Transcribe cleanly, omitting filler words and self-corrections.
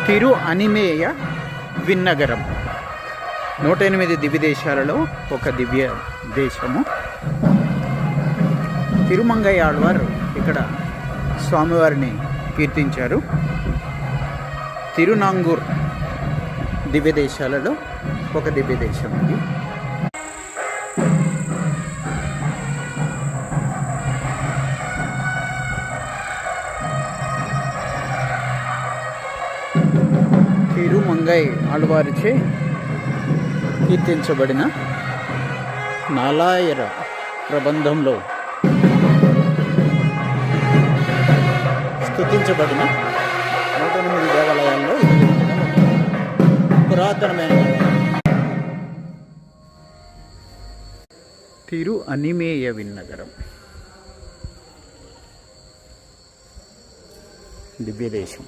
తిరు అనిమేయ విన్నగరం 108 దివ్య దేశాలలో ఒక దివ్య దేశము. తిరుమంగై ఆళ్వార్ ఇక్కడ స్వామివారిని కీర్తించారు. తిరునాంగూర్ దివ్య దేశాలలో ఒక దివ్య దేశం ఇది. తిరుమంగై ఆళ్వారిచే కీర్తించబడిన నాలాయర ప్రబంధంలో స్తుతించబడిన 108 దేవాలయాల్లో ఇది పురాతనమైన తిరు అనిమేయ విన్నగరం దివ్యదేశం.